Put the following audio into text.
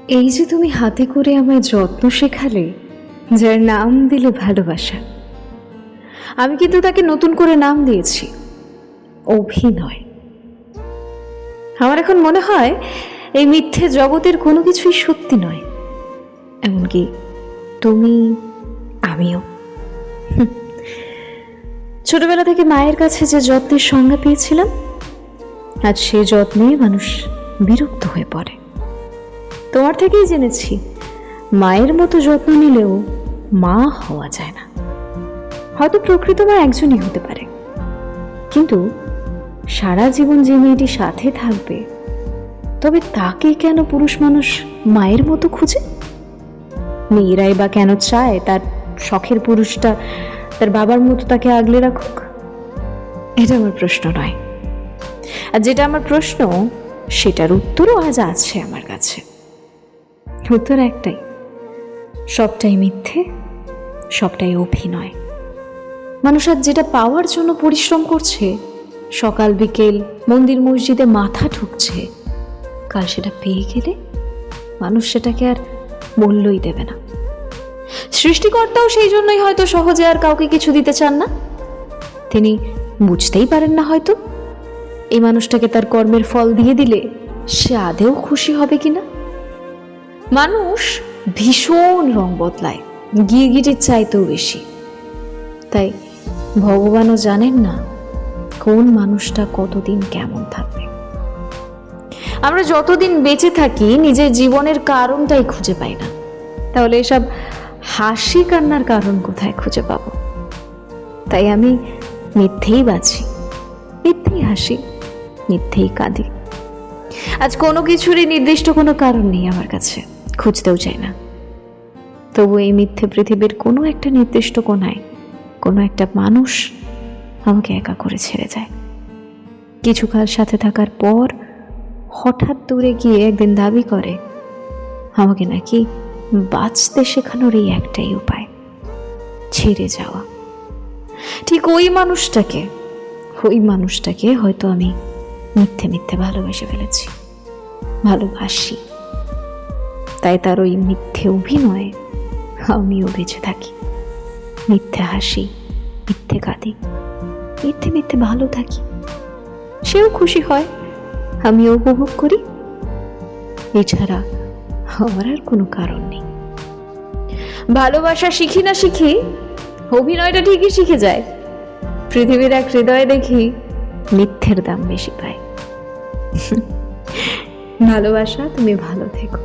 এই যে তুমি হাতে করে আমায় যত্ন শেখালে, যার নাম দিলে ভালোবাসা, আমি কিন্তু তাকে নতুন করে নাম দিয়েছি অভিনয়। আমার এখন মনে হয় এই মিথ্যে জগতের কোনো কিছুই সত্যি নয়, এমনকি তুমি, আমিও। ছোটবেলা থেকে মায়ের কাছে যে যত্নের সংজ্ঞা পেয়েছিলাম, আজ সেই যত্নে মানুষ বিরক্ত হয়ে পড়ে। তোমার থেকেই জেনেছি মায়ের মতো যত্ন নিলেও মা হওয়া যায় না। হয়তো প্রকৃত মা একজনই হতে পারে, কিন্তু সারা জীবন যে মেয়েটি সাথে থাকবে, তবে তাকে কেন পুরুষ মানুষ মায়ের মতো খুঁজে? মেয়েরাই বা কেন চায় তার শখের পুরুষটা তার বাবার মতো তাকে আগলে রাখুক? এটা আমার প্রশ্ন নয়। আর যেটা আমার প্রশ্ন, সেটার উত্তরও আজ আছে আমার কাছে। উত্তর একটাই, সবটাই মিথ্যে, সবটাই অভিনয়। মানুষ আজ যেটা পাওয়ার জন্য পরিশ্রম করছে, সকাল বিকেল মন্দির মসজিদে মাথা ঠুকছে, কাল সেটা পেয়ে গেলে মানুষ সেটাকে আর মূল্যই দেবে না। সৃষ্টিকর্তাও সেই জন্যই হয়তো সহজে আর কাউকে কিছু দিতে চান না। তিনি বুঝতেই পারেন না হয়তো এই মানুষটাকে তার কর্মের ফল দিয়ে দিলে সে আদেও খুশি হবে কিনা। মানুষ ভীষণ রং বদলায়, গিরগিটির চাইতেও বেশি। তাই ভগবানও জানেন না কোন মানুষটা কতদিন কেমন থাকবে। আমরা যতদিন বেঁচে থাকি নিজের জীবনের কারণটাই খুঁজে পাই না, তাহলে এসব হাসি কান্নার কারণ কোথায় খুঁজে পাবো? তাই আমি মিথ্যেই বাঁচি, মিথ্যেই হাসি, মিথ্যেই কাঁদি। আজ কোনো কিছুরই নির্দিষ্ট কোনো কারণ নেই আমার কাছে, খুঁজতেও চাই না। তবু এই মিথ্যে পৃথিবীর কোনো একটা নির্দিষ্ট কোণায় কোনো একটা মানুষ আমাকে একা করে ছেড়ে যায়। কিছুকাল সাথে থাকার পর হঠাৎ দূরে গিয়ে একদিন দাবি করে আমাকে নাকি বাঁচতে শেখানোর এই একটাই উপায়, ছেড়ে যাওয়া। ঠিক ওই মানুষটাকে হয়তো আমি মিথ্যে মিথ্যে ভালোবেসে ফেলেছি, ভালোবাসি। তাই তার ওই মিথ্যে অভিনয়ে আমিও বেঁচে থাকি, মিথ্যে হাসি, মিথ্যে কাঁদি, মিথ্যে মিথ্যে ভালো থাকি। সেও খুশি হয়, আমিও উপভোগ করি। এছাড়া আমার আর কোনো কারণ নেই। ভালোবাসা শিখি না শিখি, অভিনয়টা ঠিকই শিখে যায়। পৃথিবীর এক হৃদয় দেখি মিথ্যের দাম বেশি পায়। ভালোবাসা, তুমি ভালো থেকো।